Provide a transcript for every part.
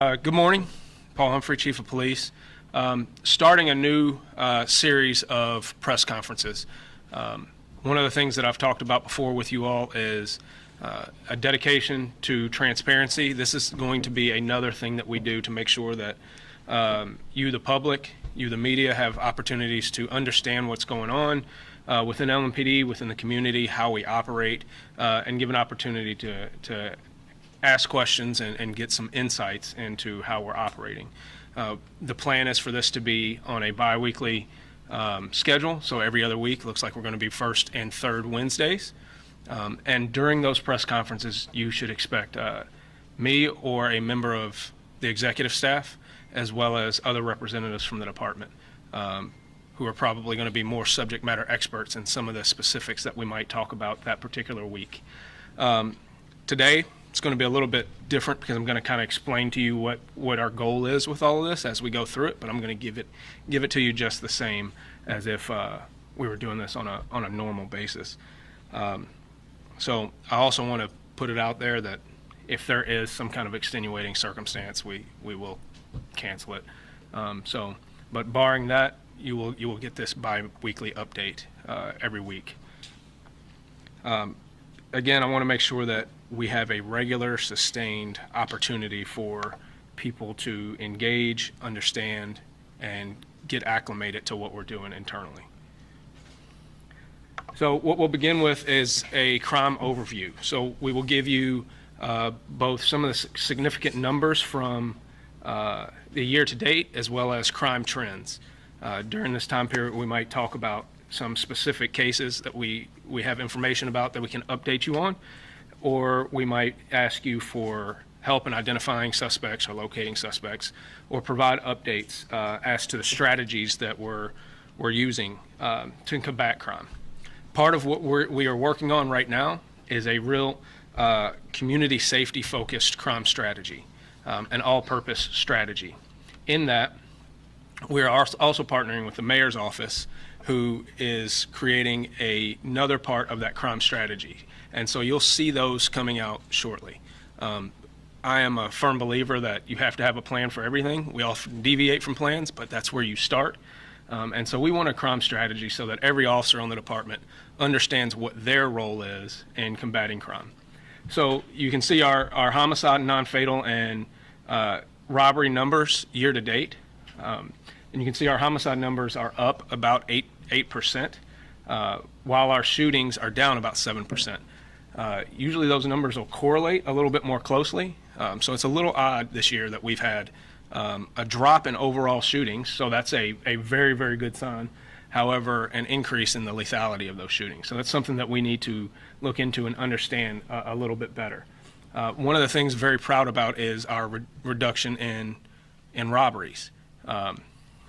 Good morning, Paul Humphrey, Chief of Police. Starting a new series of press conferences. One of the things that I've talked about before with you all is a dedication to transparency. This is going to be another thing that we do to make sure that you, the public, you, the media, have opportunities to understand what's going on within LMPD, within the community, how we operate, and give an opportunity to ask questions and get some insights into how we're operating. The plan is for this to be on a bi-weekly schedule, so every other week. Looks like we're going to be first and third Wednesdays. And during those press conferences, you should expect me or a member of the executive staff, as well as other representatives from the department, who are probably going to be more subject matter experts in some of the specifics that we might talk about that particular week. Today, it's going to be a little bit different because I'm going to kind of explain to you what our goal is with all of this as we go through it, but I'm going to give it to you just the same as if we were doing this on a normal basis. So I also want to put it out there that if there is some kind of extenuating circumstance, we will cancel it. But barring that, you will get this bi-weekly update every week. Again, I want to make sure that we have a regular, sustained opportunity for people to engage, understand, and get acclimated to what we're doing internally. So what we'll begin with is a crime overview. So we will give you both some of the significant numbers from the year to date, as well as crime trends. During this time period, we might talk about some specific cases that we have information about that we can update you on, or we might ask you for help in identifying suspects or locating suspects, or provide updates as to the strategies that we're using to combat crime. Part of what we are working on right now is a real community safety focused crime strategy, an all-purpose strategy. In that, we are also partnering with the mayor's office, who is creating another part of that crime strategy. And so you'll see those coming out shortly. I am a firm believer that you have to have a plan for everything. We often deviate from plans, but that's where you start. And so we want a crime strategy so that every officer on the department understands what their role is in combating crime. So you can see our homicide, non-fatal, and robbery numbers year to date. And you can see our homicide numbers are up about 8%, while our shootings are down about 7%. Usually those numbers will correlate a little bit more closely. So it's a little odd this year that we've had a drop in overall shootings, so that's a very, very good sign. However, an increase in the lethality of those shootings. So that's something that we need to look into and understand a little bit better. One of the things I'm very proud about is our reduction in robberies.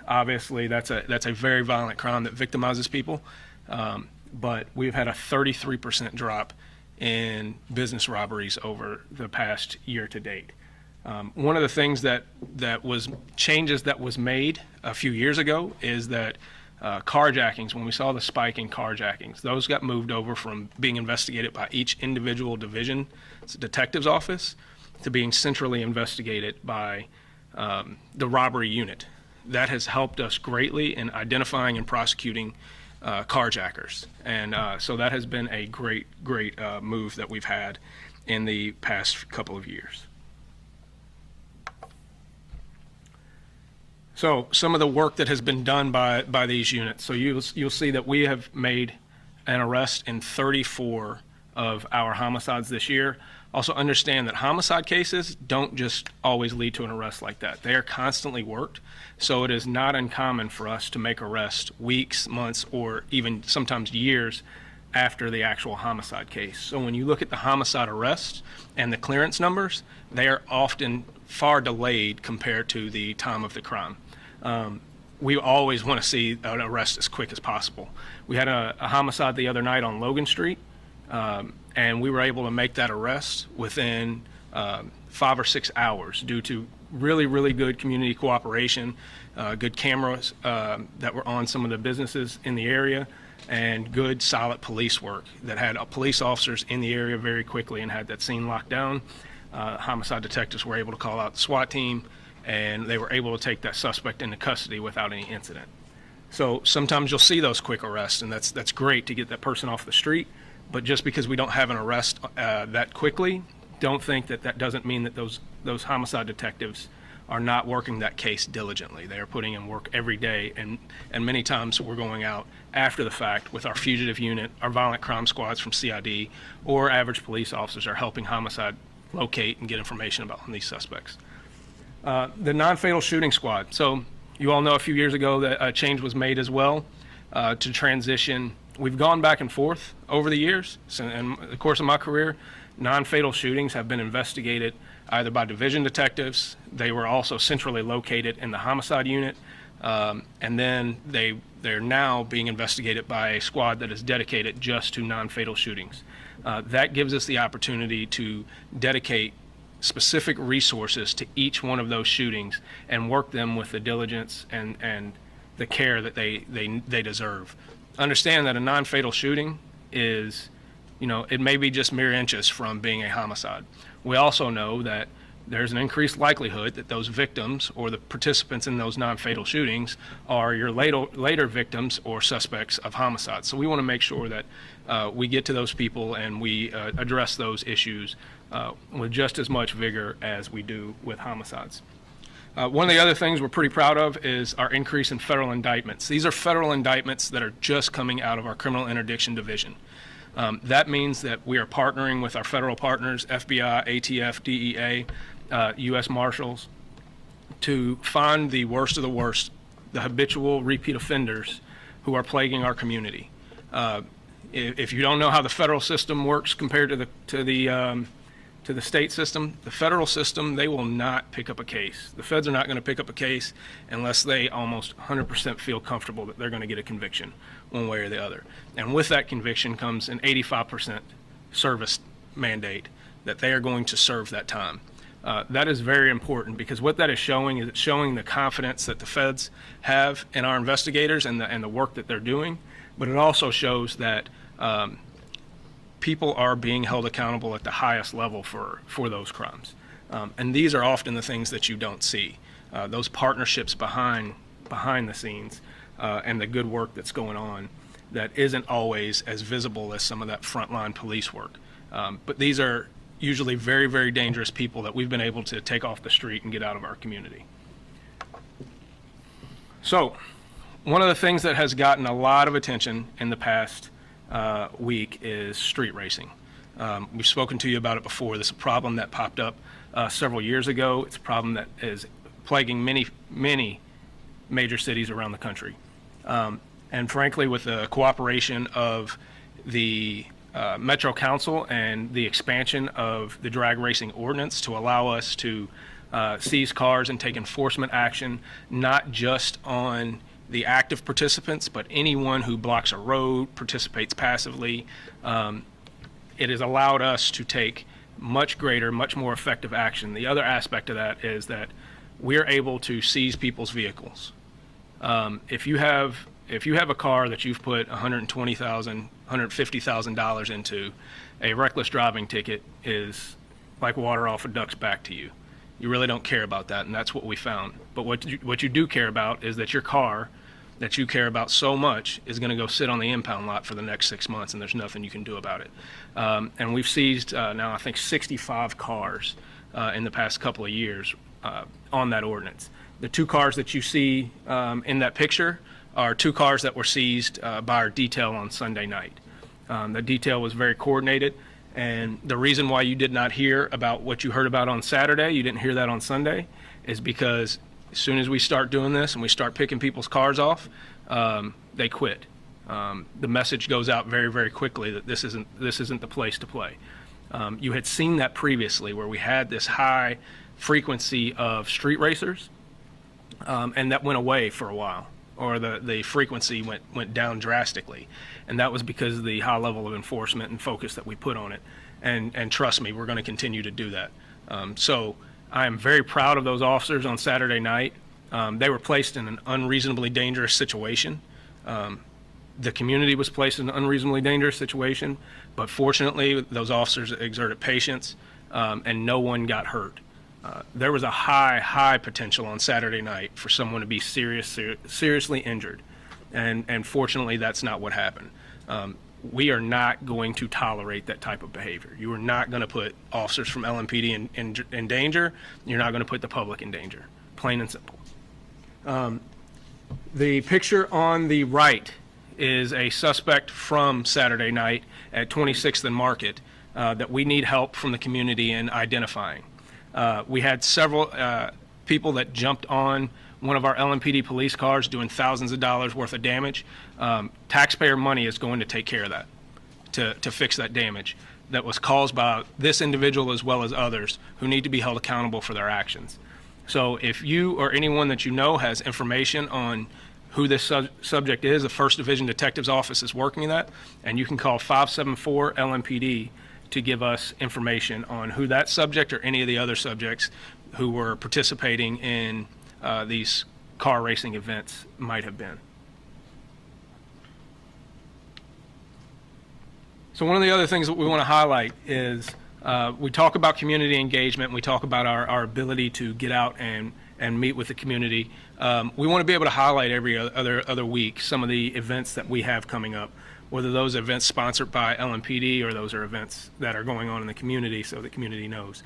Obviously, that's a very violent crime that victimizes people, but we've had a 33% drop in business robberies over the past year to date. One of the things that was changes that was made a few years ago is that carjackings, when we saw the spike in carjackings, those got moved over from being investigated by each individual division detective's office to being centrally investigated by the robbery unit. That has helped us greatly in identifying and prosecuting carjackers. And so that has been a great move that we've had in the past couple of years. So some of the work that has been done by these units. So you'll see that we have made an arrest in 34 of our homicides this year. Also understand that homicide cases don't just always lead to an arrest like that. They are constantly worked, so it is not uncommon for us to make arrests weeks, months, or even sometimes years after the actual homicide case. So when you look at the homicide arrests and the clearance numbers, they are often far delayed compared to the time of the crime. We always want to see an arrest as quick as possible. We had a homicide the other night on Logan Street, and we were able to make that arrest within 5 or 6 hours due to really good community cooperation, good cameras that were on some of the businesses in the area, and good solid police work that had police officers in the area very quickly and had that scene locked down. homicide detectives were able to call out the SWAT team, and they were able to take that suspect into custody without any incident. So sometimes you'll see those quick arrests, and that's great to get that person off the street. But just because we don't have an arrest that quickly, don't think that doesn't mean that those homicide detectives are not working that case diligently. They are putting in work every day, and many times we're going out after the fact with our fugitive unit, our violent crime squads from CID, or average police officers are helping homicide locate and get information about these suspects. The non-fatal shooting squad. So you all know a few years ago that a change was made as well to transition. We've gone back and forth over the years. So in the course of my career, non-fatal shootings have been investigated either by division detectives. They were also centrally located in the homicide unit. And then they're now being investigated by a squad that is dedicated just to non-fatal shootings. That gives us the opportunity to dedicate specific resources to each one of those shootings and work them with the diligence and the care that they deserve. Understand that a non-fatal shooting is, it may be just mere inches from being a homicide. We also know that there's an increased likelihood that those victims or the participants in those non-fatal shootings are your later victims or suspects of homicide. So we want to make sure that we get to those people and we address those issues with just as much vigor as we do with homicides. One of the other things we're pretty proud of is our increase in federal indictments. These are federal indictments that are just coming out of our criminal interdiction division. That means that we are partnering with our federal partners, FBI, ATF, DEA, U.S. Marshals, to find the worst of the worst, the habitual repeat offenders who are plaguing our community. If you don't know how the federal system works compared to the state system, the federal system, they will not pick up a case. The feds are not going to pick up a case unless they almost 100% feel comfortable that they're going to get a conviction one way or the other. And with that conviction comes an 85% service mandate that they are going to serve that time. That is very important because what that is showing is it's showing the confidence that the feds have in our investigators and the work that they're doing, but it also shows that people are being held accountable at the highest level for those crimes. And these are often the things that you don't see, those partnerships behind the scenes and the good work that's going on that isn't always as visible as some of that frontline police work. But these are usually very, very dangerous people that we've been able to take off the street and get out of our community. So one of the things that has gotten a lot of attention in the past week is street racing. We've spoken to you about it before. This is a problem that popped up several years ago. It's a problem that is plaguing many, many major cities around the country. And frankly, with the cooperation of the Metro Council and the expansion of the drag racing ordinance to allow us to seize cars and take enforcement action, not just on the active participants, but anyone who blocks a road, participates passively. It has allowed us to take much greater, much more effective action. The other aspect of that is that we're able to seize people's vehicles. If you have a car that you've put $120,000, $150,000 into, a reckless driving ticket is like water off a duck's back to you. You really don't care about that, and that's what we found. But what you do care about is that your car that you care about so much is going to go sit on the impound lot for the next 6 months, and there's nothing you can do about it. And we've seized now, I think, 65 cars in the past couple of years on that ordinance. The 2 cars that you see in that picture are 2 cars that were seized by our detail on Sunday night. The detail was very coordinated, and the reason why you did not hear about what you heard about on Saturday, you didn't hear that on Sunday, is because as soon as we start doing this and we start picking people's cars off, they quit. The message goes out very, very quickly that this isn't the place to play. You had seen that previously where we had this high frequency of street racers, and that went away for a while, or the frequency went down drastically. And that was because of the high level of enforcement and focus that we put on it. And trust me, we're going to continue to do that. So I am very proud of those officers on Saturday night. They were placed in an unreasonably dangerous situation. The community was placed in an unreasonably dangerous situation, but fortunately those officers exerted patience. and no one got hurt. There was a high potential on Saturday night for someone to be seriously injured, and fortunately, that's not what happened. We are not going to tolerate that type of behavior. You are not going to put officers from LMPD in danger. You're not going to put the public in danger, plain and simple. The picture on the right is a suspect from Saturday night at 26th and Market that we need help from the community in identifying. We had several people that jumped on one of our LMPD police cars doing thousands of dollars worth of damage. Taxpayer money is going to take care of that, to fix that damage that was caused by this individual as well as others who need to be held accountable for their actions. So if you or anyone that you know has information on who this subject is, the 1st Division Detective's Office is working that, and you can call 574 LMPD to give us information on who that subject or any of the other subjects who were participating in these car racing events might have been. So one of the other things that we want to highlight is we talk about community engagement. We talk about our ability to get out and meet with the community. We want to be able to highlight every other week some of the events that we have coming up, whether those events sponsored by LMPD or those are events that are going on in the community so the community knows.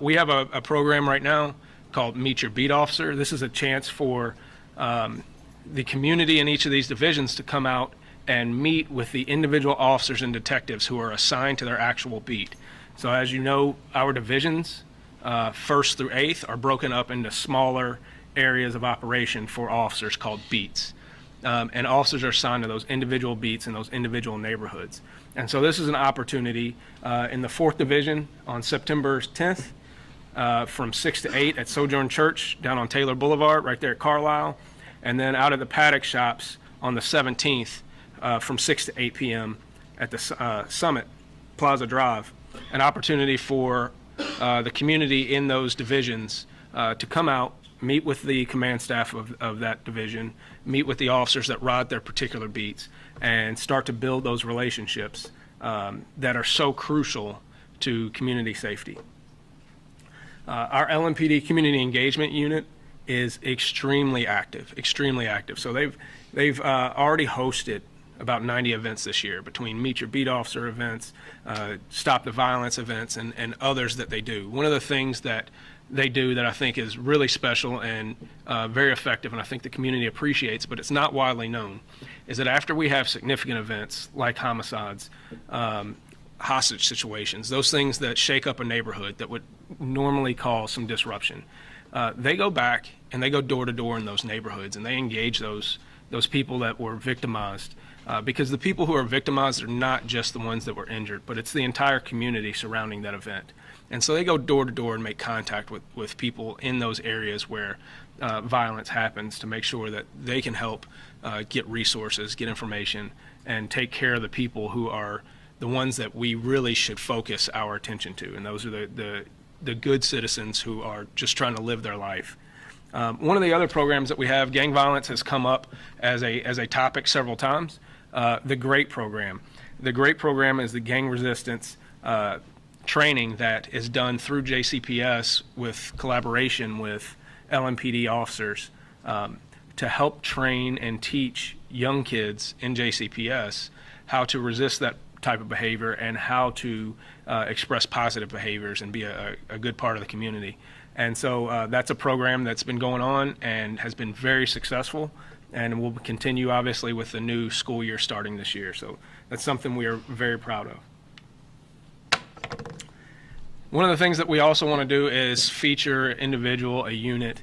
We have a program right now called Meet Your Beat Officer. This is a chance for the community in each of these divisions to come out and meet with the individual officers and detectives who are assigned to their actual beat. So as you know, our divisions, 1st through 8th, are broken up into smaller areas of operation for officers called beats. And officers are assigned to those individual beats in those individual neighborhoods. And so this is an opportunity in the 4th Division on September 10th from 6 to 8 at Sojourn Church down on Taylor Boulevard, right there at Carlisle. And then out at the Paddock Shops on the 17th from 6 to 8 p.m. at the Summit Plaza Drive. An opportunity for the community in those divisions to come out, meet with the command staff of that division, meet with the officers that ride their particular beats, and start to build those relationships that are so crucial to community safety. Our LMPD Community Engagement Unit is extremely active. So they've already hosted about 90 events this year between Meet Your Beat Officer events, Stop the Violence events, and others that they do. One of the things that they do that I think is really special and very effective, and I think the community appreciates, but it's not widely known, is that after we have significant events like homicides, hostage situations, those things that shake up a neighborhood that would normally cause some disruption, they go back and they go door to door in those neighborhoods and they engage those people that were victimized. Because the people who are victimized are not just the ones that were injured, but it's the entire community surrounding that event. And so they go door to door and make contact with people in those areas where violence happens to make sure that they can help get resources, get information, and take care of the people who are the ones that we really should focus our attention to. And those are the good citizens who are just trying to live their life. One of the other programs that we have, gang violence has come up as a topic several times. The GREAT program. The GREAT program is the gang resistance training that is done through JCPS with collaboration with LMPD officers to help train and teach young kids in JCPS how to resist that type of behavior and how to express positive behaviors and be a good part of the community. And so that's a program that's been going on and has been very successful, and will continue obviously with the new school year starting this year. So that's something we are very proud of. One of the things that we also want to do is feature an individual, a unit,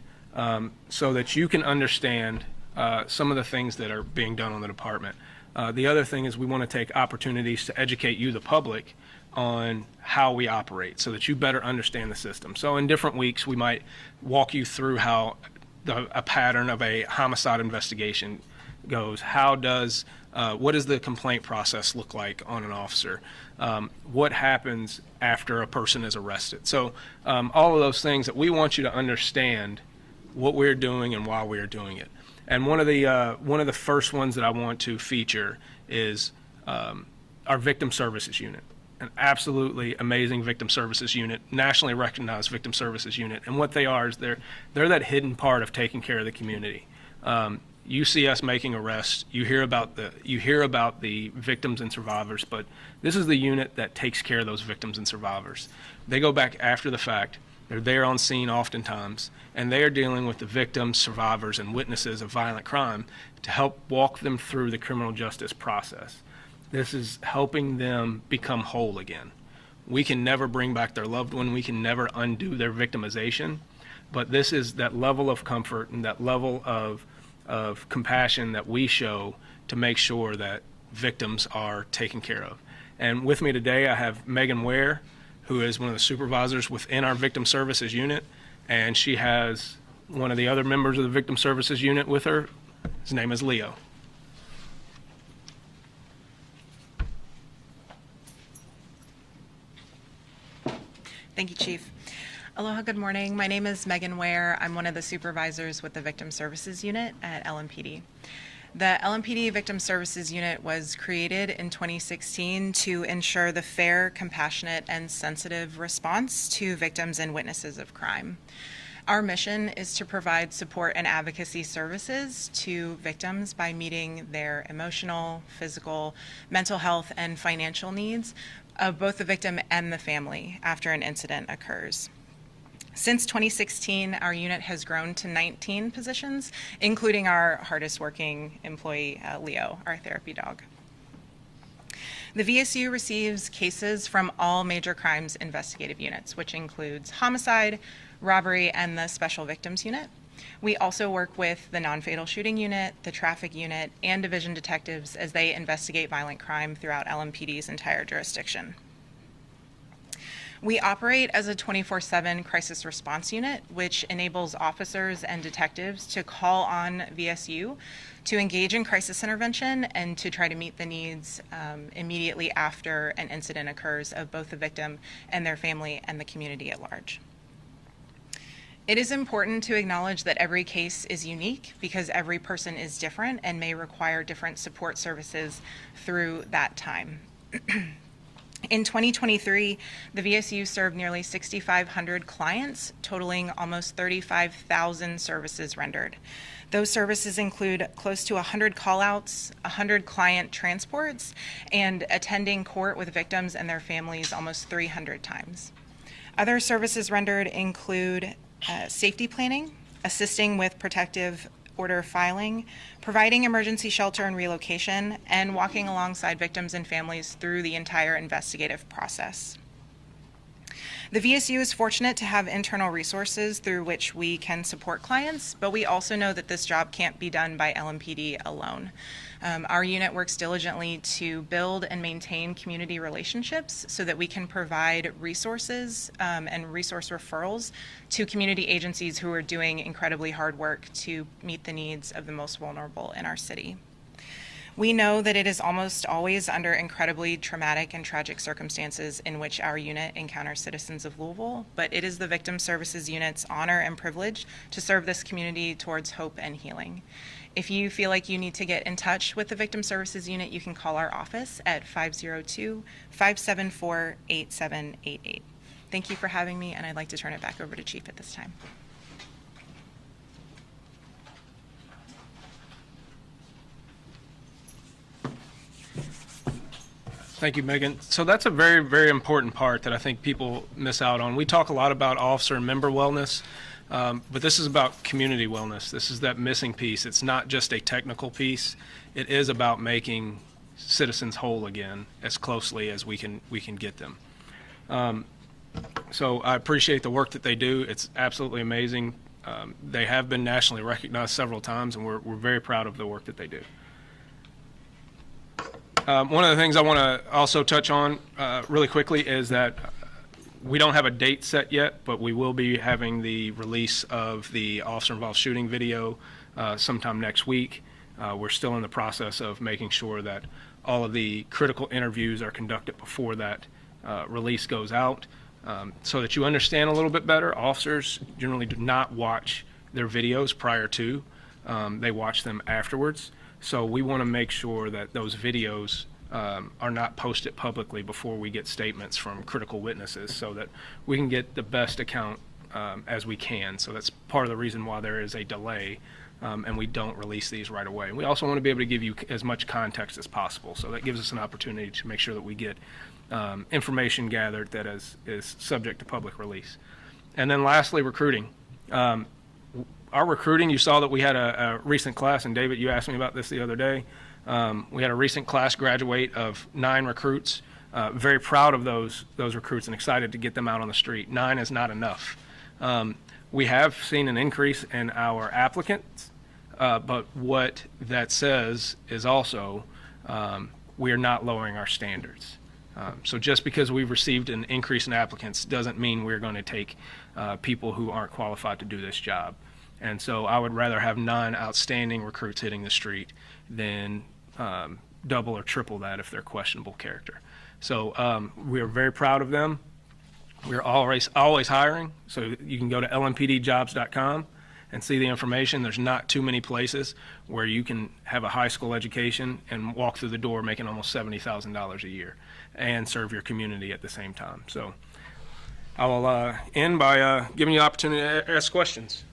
so that you can understand some of the things that are being done on the department. The other thing is we want to take opportunities to educate you, the public, on how we operate so that you better understand the system. So in different weeks, we might walk you through how a pattern of a homicide investigation goes. What does the complaint process look like on an officer? What happens after a person is arrested? So all of those things that we want you to understand what we're doing and why we're doing it. And one of the first ones that I want to feature is our victim services unit. an absolutely amazing victim services unit, nationally recognized victim services unit. And what they are is they're that hidden part of taking care of the community. You see us making arrests, you hear about the victims and survivors, but this is the unit that takes care of those victims and survivors. They go back after the fact. They're there on scene oftentimes, and they are dealing with the victims, survivors, and witnesses of violent crime to help walk them through the criminal justice process. This is helping them become whole again. We can never bring back their loved one. We can never undo their victimization, but this is that level of comfort and that level of compassion that we show to make sure that victims are taken care of. And with me today, I have Megan Ware, who is one of the supervisors within our victim services unit, and she has one of the other members of the victim services unit with her. His name is Leo. Thank you, Chief. Aloha, good morning. My name is Megan Ware. I'm one of the supervisors with the Victim Services Unit at LMPD. The LMPD Victim Services Unit was created in 2016 to ensure the fair, compassionate, and sensitive response to victims and witnesses of crime. Our mission is to provide support and advocacy services to victims by meeting their emotional, physical, mental health, and financial needs of both the victim and the family after an incident occurs. Since 2016, our unit has grown to 19 positions, including our hardest working employee, Leo, our therapy dog. The VSU receives cases from all major crimes investigative units, which includes homicide, robbery, and the Special Victims Unit. We also work with the non-fatal shooting unit, the traffic unit, and division detectives as they investigate violent crime throughout LMPD's entire jurisdiction. We operate as a 24/7 crisis response unit, which enables officers and detectives to call on VSU to engage in crisis intervention and to try to meet the needs immediately after an incident occurs of both the victim and their family and the community at large. It is important to acknowledge that every case is unique because every person is different and may require different support services through that time. In 2023, the VSU served nearly 6,500 clients, totaling almost 35,000 services rendered. Those services include close to 100 call-outs, 100 client transports, and attending court with victims and their families almost 300 times. Other services rendered include safety planning, assisting with protective order filing, providing emergency shelter and relocation, and walking alongside victims and families through the entire investigative process. The VSU is fortunate to have internal resources through which we can support clients, but we also know that this job can't be done by LMPD alone. Our unit works diligently to build and maintain community relationships so that we can provide resources and resource referrals to community agencies who are doing incredibly hard work to meet the needs of the most vulnerable in our city. We know that it is almost always under incredibly traumatic and tragic circumstances in which our unit encounters citizens of Louisville, but it is the Victim Services Unit's honor and privilege to serve this community towards hope and healing. If you feel like you need to get in touch with the Victim Services Unit, you can call our office at 502-574-8788. Thank you for having me, and I'd like to turn it back over to Chief at this time. Thank you, Megan. So that's a very, very important part that I think people miss out on. We talk a lot about officer and member wellness, but this is about community wellness. This is that missing piece. It's not just a technical piece. It is about making citizens whole again as closely as we can get them. So I appreciate the work that they do. It's absolutely amazing. They have been nationally recognized several times, and we're very proud of the work that they do. One of the things I want to also touch on really quickly is that we don't have a date set yet, but we will be having the release of the officer-involved shooting video sometime next week. We're still in the process of making sure that all of the critical interviews are conducted before that release goes out. So that you understand a little bit better, officers generally do not watch their videos prior to, they watch them afterwards. So we want to make sure that those videos are not posted publicly before we get statements from critical witnesses, so that we can get the best account as we can. So that's part of the reason why there is a delay, and we don't release these right away. We also want to be able to give you as much context as possible, so that gives us an opportunity to make sure that we get information gathered that is subject to public release. And then lastly, recruiting. Our recruiting, you saw that we had a recent class, and David, you asked me about this the other day. We had a recent class graduate of 9 recruits. Very proud of those recruits and excited to get them out on the street. 9 is not enough. We have seen an increase in our applicants, but what that says is also we are not lowering our standards. So just because we've received an increase in applicants doesn't mean we're going to take people who aren't qualified to do this job. And so I would rather have 9 outstanding recruits hitting the street than double or triple that if they're questionable character. So we are very proud of them. We're always hiring. So you can go to lmpdjobs.com and see the information. There's not too many places where you can have a high school education and walk through the door making almost $70,000 a year and serve your community at the same time. So I will end by giving you the opportunity to ask questions.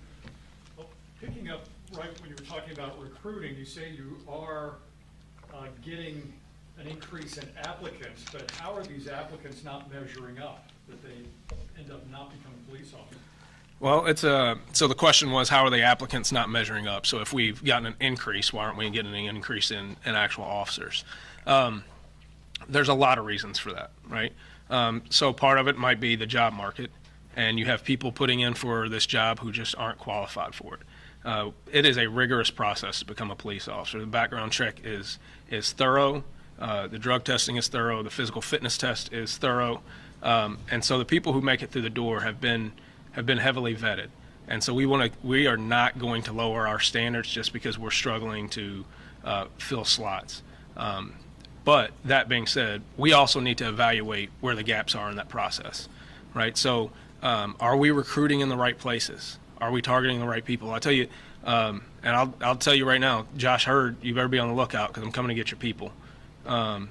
Well, picking up right when you were talking about recruiting, you say you are getting an increase in applicants, but how are these applicants not measuring up, that they end up not becoming police officers? Well, so the question was, how are the applicants not measuring up? So if we've gotten an increase, why aren't we getting an increase in actual officers? There's a lot of reasons for that, right? So part of it might be the job market, and you have people putting in for this job who just aren't qualified for it. It is a rigorous process to become a police officer. The background check is thorough. The drug testing is thorough. The physical fitness test is thorough. And so the people who make it through the door have been heavily vetted. And so we are not going to lower our standards just because we're struggling to fill slots. But that being said, we also need to evaluate where the gaps are in that process, right? So are we recruiting in the right places? Are we targeting the right people? I'll tell you, and I'll tell you right now, Josh Hurd, you better be on the lookout because I'm coming to get your people. The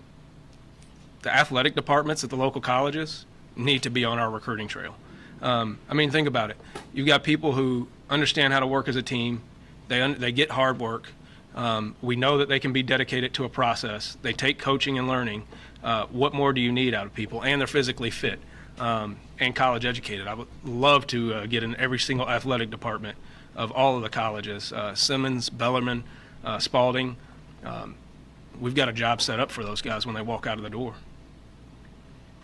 athletic departments at the local colleges need to be on our recruiting trail. I mean, think about it. You've got people who understand how to work as a team. They get hard work. We know that they can be dedicated to a process. They take coaching and learning. What more do you need out of people? And they're physically fit and college educated. I would love to get in every single athletic department of all of the colleges. Simmons, Bellarmine, Spalding. We've got a job set up for those guys when they walk out of the door.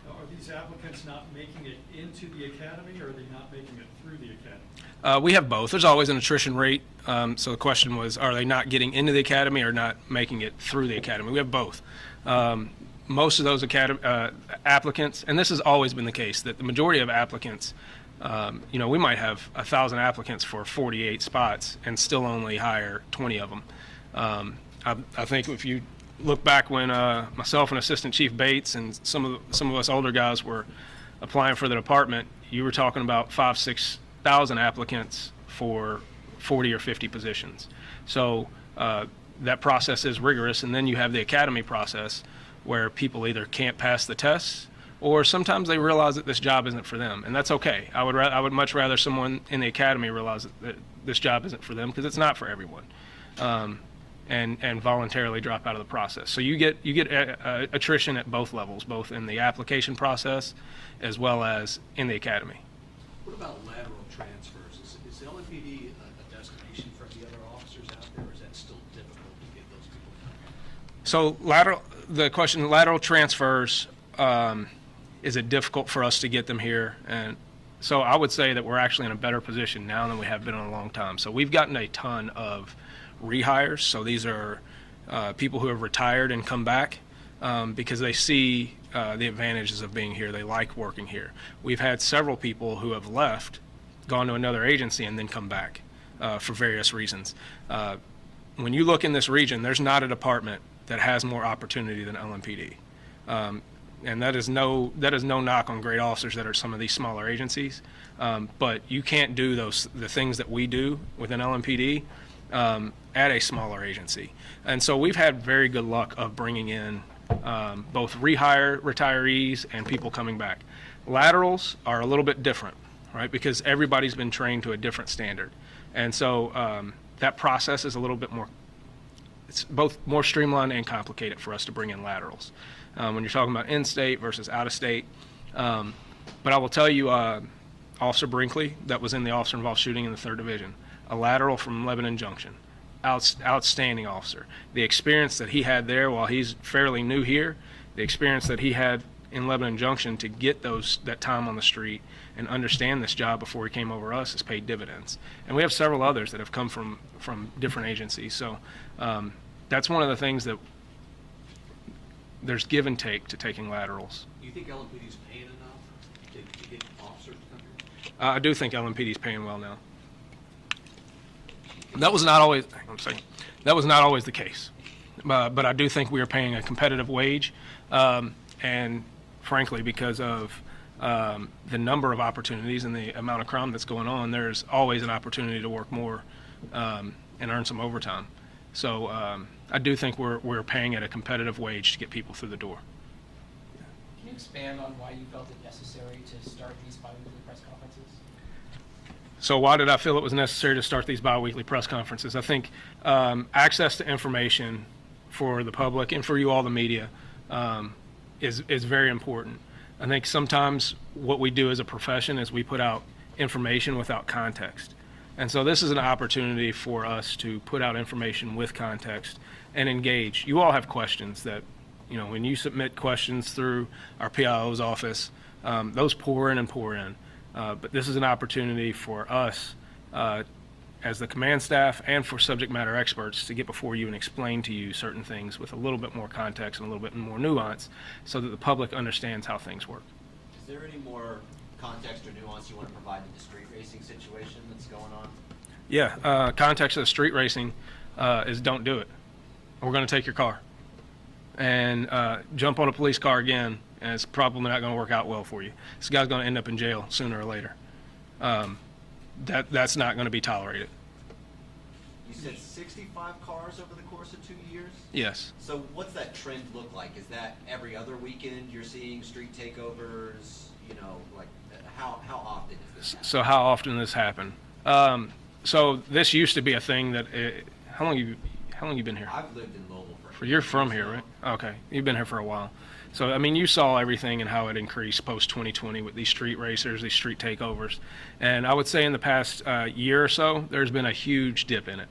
Are these applicants not making it into the academy, or are they not making it through the academy? We have both. There's always an attrition rate. So the question was, are they not getting into the academy or not making it through the academy? We have both. Most of those applicants, and this has always been the case, that the majority of applicants, we might have 1,000 applicants for 48 spots and still only hire 20 of them. I think if you look back when myself and Assistant Chief Bates and some of us older guys were applying for the department, you were talking about 5,000-6,000 applicants for 40 or 50 positions. So that process is rigorous, and then you have the academy process where people either can't pass the tests or sometimes they realize that this job isn't for them, and that's okay. I would much rather someone in the academy realize that this job isn't for them, because it's not for everyone. And voluntarily drop out of the process. So you get attrition at both levels, both in the application process as well as in the academy. What about lateral transfers? Is LMPD a destination for the other officers out there, or is that still difficult to get those people down? So lateral transfers, is it difficult for us to get them here? And so I would say that we're actually in a better position now than we have been in a long time. So we've gotten a ton of rehires. So these are people who have retired and come back because they see the advantages of being here. They like working here. We've had several people who have left, gone to another agency, and then come back for various reasons. When you look in this region, there's not a department that has more opportunity than LMPD. And that is no knock on great officers that are some of these smaller agencies. But you can't do the things that we do within LMPD at a smaller agency. And so we've had very good luck of bringing in both rehire retirees and people coming back. Laterals are a little bit different, right? Because everybody's been trained to a different standard. And so that process is a little bit more, it's both more streamlined and complicated for us to bring in laterals. When you're talking about in-state versus out-of-state. But I will tell you, Officer Brinkley, that was in the officer-involved shooting in the 3rd Division, a lateral from Lebanon Junction, outstanding officer. The experience that he had there while he's fairly new here, the experience that he had in Lebanon Junction to get that time on the street and understand this job before he came over us has paid dividends. And we have several others that have come from different agencies. So that's one of the things that there's give and take to taking laterals. Do you think LMPD is paying enough to get officers to come here? I do think LMPD is paying well now. That was not always, that was not always the case. But I do think we are paying a competitive wage. And frankly, because of the number of opportunities and the amount of crime that's going on, there's always an opportunity to work more and earn some overtime. So I do think we're paying at a competitive wage to get people through the door. Can you expand on why you felt it necessary to start these bi-weekly press conferences? So why did I feel it was necessary to start these bi-weekly press conferences? I think access to information for the public and for you all, the media, is very important. I think sometimes what we do as a profession is we put out information without context. And so this is an opportunity for us to put out information with context and engage. You all have questions that, you know, when you submit questions through our PIO's office, those pour in and pour in. But this is an opportunity for us as the command staff and for subject matter experts to get before you and explain to you certain things with a little bit more context and a little bit more nuance so that the public understands how things work. Is there any more context or nuance you want to provide to the street racing situation that's going on? Yeah, context of the street racing is don't do it. We're going to take your car. And jump on a police car again, and it's probably not going to work out well for you. This guy's going to end up in jail sooner or later. That's not going to be tolerated. You said 65 cars over the course of 2 years? Yes. So what's that trend look like? Is that every other weekend you're seeing street takeovers? You know, like how often is this happening? So how often does this happen? So this used to be a thing that how long you been here? I've lived in Louisville for You're from here, now. right? Okay, you've been here for a while. So I mean, you saw everything and how it increased post 2020 with these street racers, these street takeovers, and I would say in the past year or so, there's been a huge dip in it.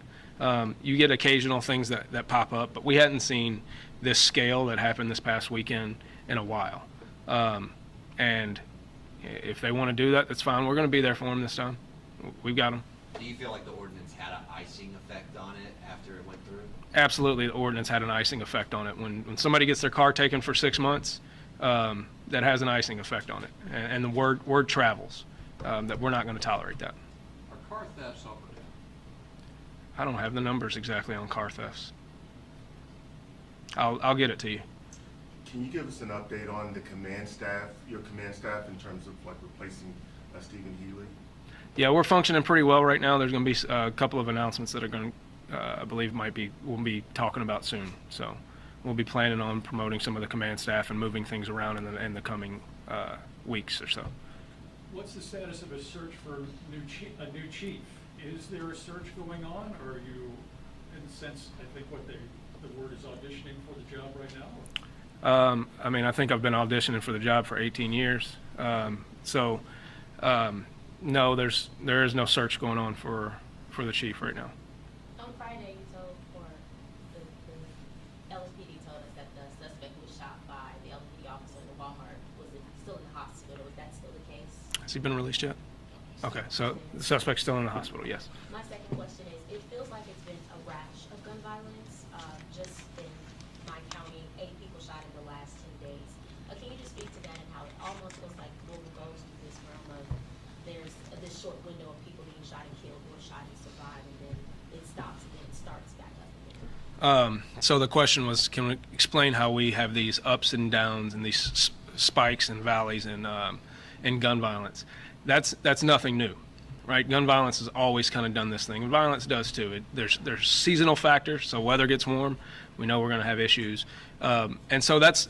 You get occasional things that pop up, but we hadn't seen this scale that happened this past weekend in a while. And if they want to do that, that's fine. We're going to be there for them this time. We've got them. Do you feel like the ordinance had an icing effect on it after it went through? Absolutely, the ordinance had an icing effect on it. When somebody gets their car taken for 6 months, that has an icing effect on it, and the word travels that we're not going to tolerate that. Are car thefts up or down? I don't have the numbers exactly on car thefts. I'll get it to you. Can you give us an update on the command staff, your command staff, in terms of like replacing Stephen Healy? Yeah, we're functioning pretty well right now. There's going to be a couple of announcements that are going to, I believe, we'll be talking about soon. So we'll be planning on promoting some of the command staff and moving things around in the coming weeks or so. What's the status of a search for a new chief? Is there a search going on, or are you, in a sense, I think what the word is auditioning for the job right now? I mean, I think I've been auditioning for the job for 18 years. No, there is no search going on for the chief right now. On Friday, you told, or the LSPD told us that the suspect was shot by the LSPD officer in the Walmart. Was it still in the hospital? Is that still the case? Has he been released yet? Okay, so the suspect's still in the hospital, yes. My second question is, it feels like it's been a rash of gun violence, just in my county, 8 people shot in the last 10 days. Can you just speak to that and how it almost feels like Louisville goes through this realm of there's this short window of people being shot and killed or shot and survive, and then it stops and then it starts back up again? So the question was, can we explain how we have these ups and downs and these spikes and valleys in gun violence? That's nothing new. right? Gun violence has always kind of done this thing, and violence does too. There's seasonal factors, so weather gets warm, we know we're going to have issues. And so that's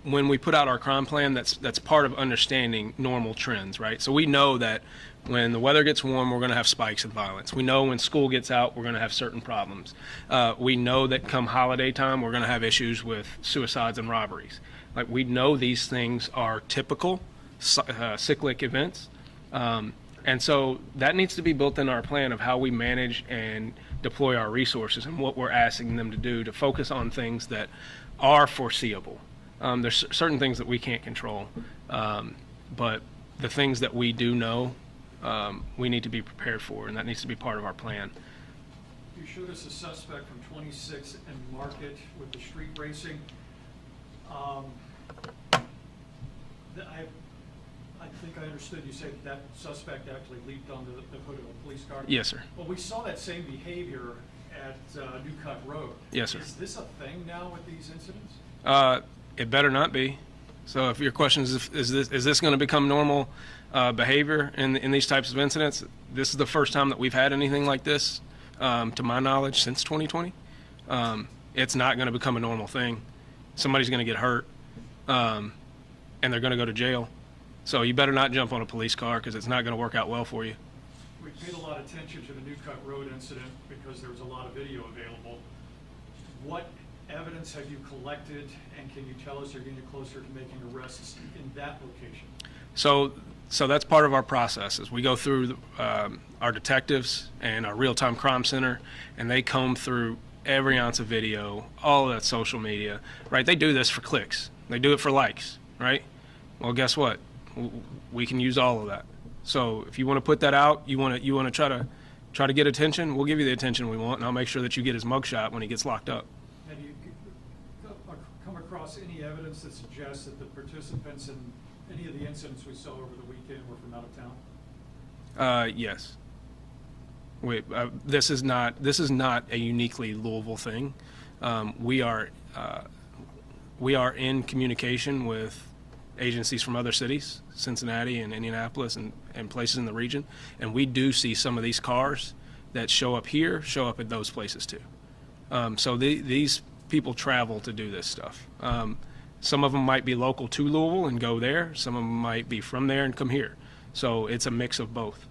when we put out our crime plan, that's part of understanding normal trends, right? So we know that when the weather gets warm, we're going to have spikes in violence. We know when school gets out, we're going to have certain problems. We know that come holiday time, we're going to have issues with suicides and robberies. Like, we know these things are typical cyclic events. And so that needs to be built in our plan of how we manage and deploy our resources and what we're asking them to do to focus on things that are foreseeable. There's certain things that we can't control, but the things that we do know, we need to be prepared for, and that needs to be part of our plan. You showed us a suspect from 26 and Market with the street racing. I think I understood you said that suspect actually leaped onto the hood of a police car? Yes, sir. Well, we saw that same behavior at New Cut Road. Yes, sir. Is this a thing now with these incidents? It better not be. So if your question is this going to become normal behavior in these types of incidents? This is the first time that we've had anything like this, to my knowledge, since 2020. It's not going to become a normal thing. Somebody's going to get hurt, and they're going to go to jail. So you better not jump on a police car, because it's not going to work out well for you. We paid a lot of attention to the New Cut Road incident because there was a lot of video available. What evidence have you collected, and can you tell us you're getting closer to making arrests in that location? So that's part of our process. Is we go through our detectives and our real-time crime center, and they comb through every ounce of video, all of that social media, right? They do this for clicks. They do it for likes, right? Well, guess what? We can use all of that. So if you want to put that out, you want to try to get attention, we'll give you the attention we want, and I'll make sure that you get his mugshot when he gets locked up. Have you come across any evidence that suggests that the participants in any of the incidents we saw over the weekend were from out of town? Yes. This is not a uniquely Louisville thing. We are in communication with agencies from other cities, Cincinnati and Indianapolis and places in the region, and we do see some of these cars that show up here show up at those places too. So these people travel to do this stuff. Some of them might be local to Louisville and go there. Some of them might be from there and come here. So it's a mix of both.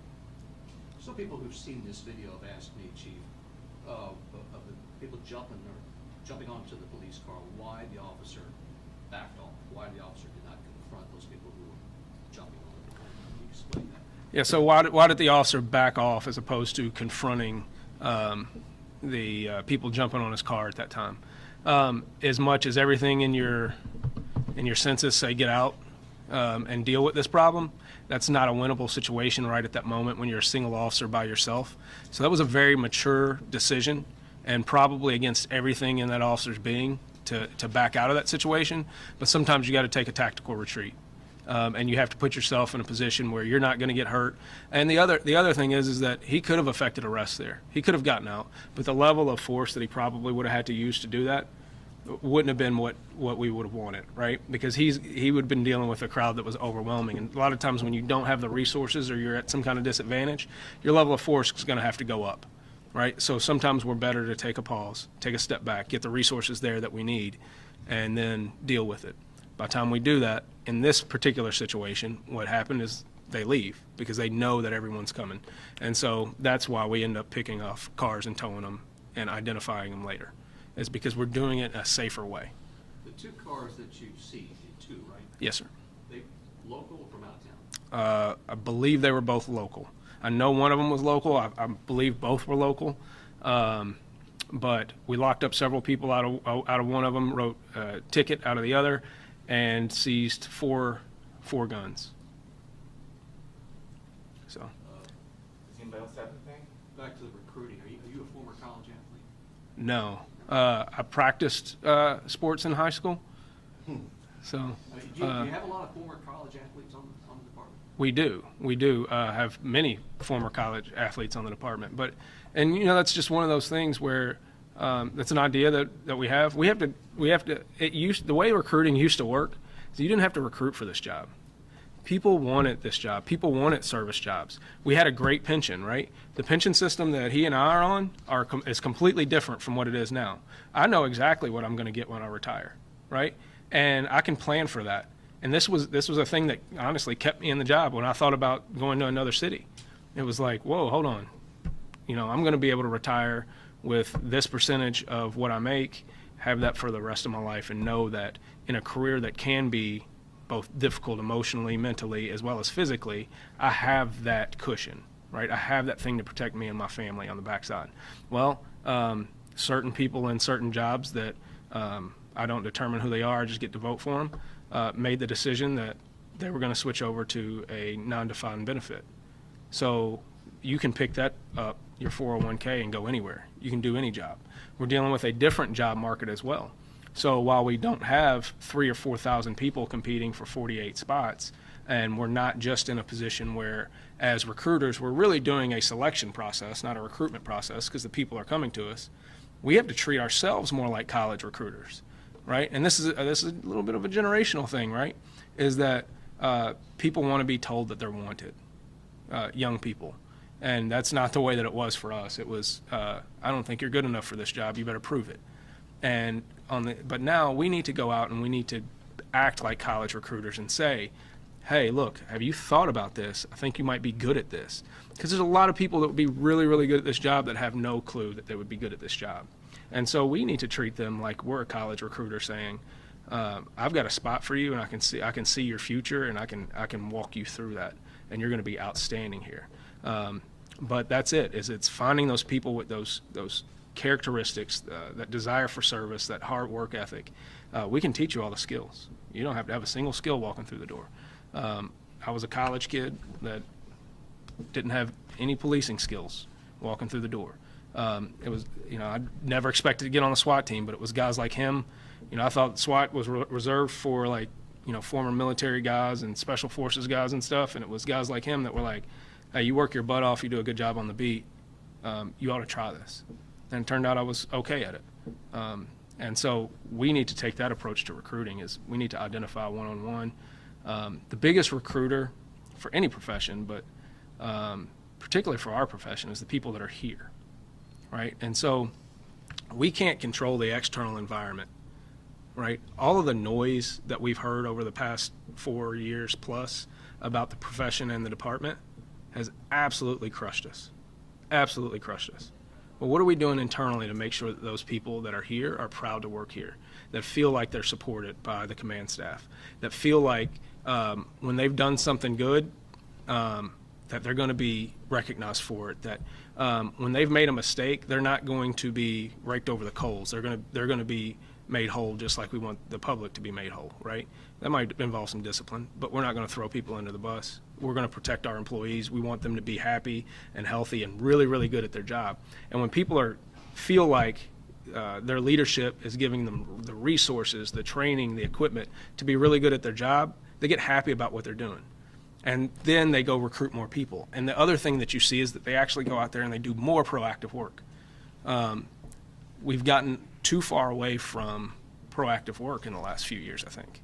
Some people who've seen this video have asked me, Chief, of the people jumping onto the police car, why the officer backed off, why the officer did not confront those people who were jumping on the car. Can you explain that? Yeah, so why did the officer back off as opposed to confronting the people jumping on his car at that time? As much as everything in your census say get out and deal with this problem, that's not a winnable situation right at that moment when you're a single officer by yourself. So that was a very mature decision, and probably against everything in that officer's being to back out of that situation. But sometimes you got to take a tactical retreat, and you have to put yourself in a position where you're not going to get hurt. And the other thing is that he could have effected arrest there. He could have gotten out, but the level of force that he probably would have had to use to do that wouldn't have been what we would have wanted, right? Because he would have been dealing with a crowd that was overwhelming. And a lot of times when you don't have the resources or you're at some kind of disadvantage, your level of force is going to have to go up, right? So sometimes we're better to take a pause, take a step back, get the resources there that we need, and then deal with it. By the time we do that, in this particular situation, what happened is they leave because they know that everyone's coming. And so that's why we end up picking off cars and towing them and identifying them later. Is because we're doing it in a safer way. The two cars that you've seen, two, right? Yes, sir. They local or from out of town? I believe they were both local. I know one of them was local. I believe both were local. But we locked up several people out of one of them, wrote a ticket out of the other, and seized four guns. So. Does anybody else have anything? Back to the recruiting. Are you a former college athlete? No. I practiced sports in high school. So. Do you have a lot of former college athletes on the department? We do have many former college athletes on the department, and that's just one of those things where that's an idea that we have. The way recruiting used to work is you didn't have to recruit for this job. People wanted this job. People wanted service jobs. We had a great pension, right? The pension system that he and I are on is completely different from what it is now. I know exactly what I'm going to get when I retire, right? And I can plan for that. And this was a thing that honestly kept me in the job when I thought about going to another city. It was like, whoa, hold on. I'm going to be able to retire with this percentage of what I make, have that for the rest of my life, and know that in a career that can be both difficult emotionally, mentally, as well as physically, I have that cushion, right? I have that thing to protect me and my family on the backside. Well, certain people in certain jobs that I don't determine who they are, I just get to vote for them, made the decision that they were going to switch over to a non-defined benefit. So you can pick that up, your 401k, and go anywhere. You can do any job. We're dealing with a different job market as well. So while we don't have 3,000 or 4,000 people competing for 48 spots, and we're not just in a position where, as recruiters, we're really doing a selection process, not a recruitment process, because the people are coming to us, we have to treat ourselves more like college recruiters, right? And this is a little bit of a generational thing, right? Is that people want to be told that they're wanted, young people. And that's not the way that it was for us. It was, I don't think you're good enough for this job. You better prove it. And but now we need to go out and we need to act like college recruiters and say, hey, look, have you thought about this? I think you might be good at this. Because there's a lot of people that would be really, really good at this job that have no clue that they would be good at this job. And so we need to treat them like we're a college recruiter saying, I've got a spot for you, and I can see your future, and I can walk you through that, and you're going to be outstanding here. But that's it. It's finding those people with those characteristics, that desire for service, that hard work ethic. We can teach you all the skills. You don't have to have a single skill walking through the door. I was a college kid that didn't have any policing skills walking through the door. It was, I never expected to get on the SWAT team, but it was guys like him. I thought SWAT was reserved for former military guys and special forces guys and stuff, and it was guys like him that were like, hey, you work your butt off, you do a good job on the beat, you ought to try this. And it turned out I was okay at it. And so we need to take that approach to recruiting, is we need to identify one-on-one. The biggest recruiter for any profession, but particularly for our profession, is the people that are here, right? And so we can't control the external environment, right? All of the noise that we've heard over the past 4 years plus about the profession and the department has absolutely crushed us, absolutely crushed us. Well, what are we doing internally to make sure that those people that are here are proud to work here, that feel like they're supported by the command staff, that feel like when they've done something good, that they're going to be recognized for it, that when they've made a mistake, they're not going to be raked over the coals. They're going to be made whole, just like we want the public to be made whole, right? That might involve some discipline, but we're not going to throw people under the bus. We're going to protect our employees. We want them to be happy and healthy and really, really good at their job. And when people feel like their leadership is giving them the resources, the training, the equipment to be really good at their job, they get happy about what they're doing. And then they go recruit more people. And the other thing that you see is that they actually go out there and they do more proactive work. We've gotten too far away from proactive work in the last few years, I think.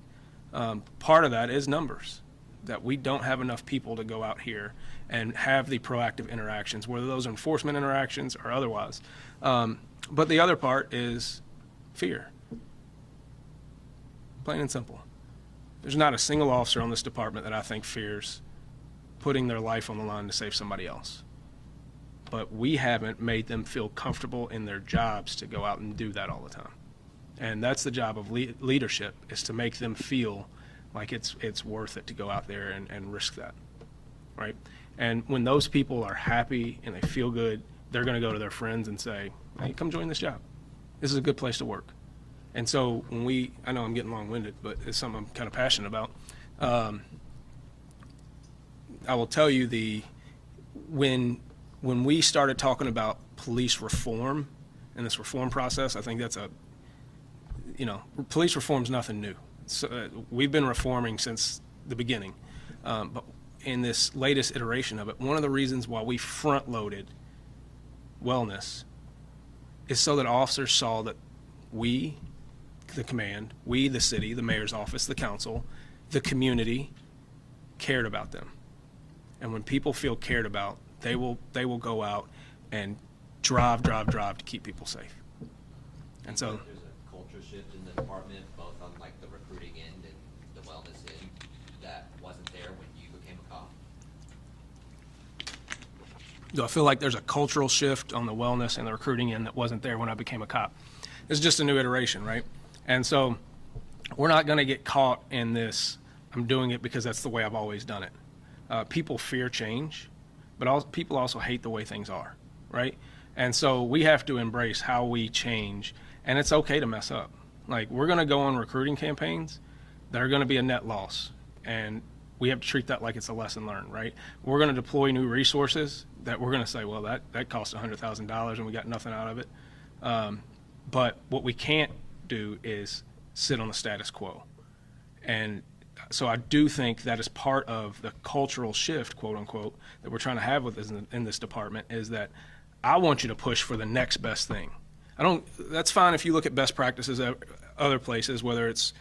Part of that is numbers, that we don't have enough people to go out here and have the proactive interactions, whether those are enforcement interactions or otherwise. But the other part is fear. Plain and simple. There's not a single officer on this department that I think fears putting their life on the line to save somebody else. But we haven't made them feel comfortable in their jobs to go out and do that all the time. And that's the job of leadership, is to make them feel like it's worth it to go out there and risk that, right? And when those people are happy and they feel good, they're going to go to their friends and say, hey, come join this job. This is a good place to work. And so when I know I'm getting long-winded, but it's something I'm kind of passionate about. I will tell you when we started talking about police reform and this reform process, I think that's police reform is nothing new. So, we've been reforming since the beginning. But in this latest iteration of it, one of the reasons why we front-loaded wellness is so that officers saw that we, the command, we, the city, the mayor's office, the council, the community, cared about them. And when people feel cared about, they will go out and drive to keep people safe. And so There's a culture shift in the department, both on like the recruiting end and the wellness end, that wasn't there when you became a cop. do I feel like there's a cultural shift on the wellness and the recruiting end that wasn't there when I became a cop? It's just a new iteration, right? And so we're not going to get caught in this, I'm doing it because that's the way I've always done it. People fear change, but people also hate the way things are, right? And so we have to embrace how we change, and it's okay to mess up. Like, we're going to go on recruiting campaigns that are going to be a net loss, and we have to treat that like it's a lesson learned, right? We're going to deploy new resources that we're going to say, well, that cost $100,000 and we got nothing out of it. But what we can't do is sit on the status quo. And so I do think that is part of the cultural shift, quote unquote, that we're trying to have with this in this department, is that I want you to push for the next best thing. That's fine if you look at best practices at other places, whether it's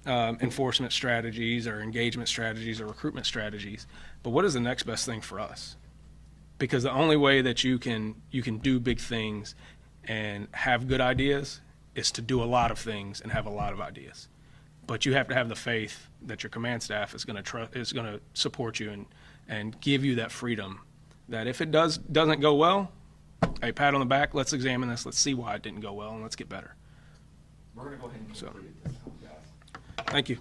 enforcement strategies or engagement strategies or recruitment strategies. But what is the next best thing for us? Because the only way that you can do big things and have good ideas is to do a lot of things and have a lot of ideas. But you have to have the faith that your command staff is going to support you and give you that freedom. That if it doesn't go well, hey, pat on the back. Let's examine this. Let's see why it didn't go well, and let's get better. We're gonna go ahead and So. conclude this. Guys. Thank you.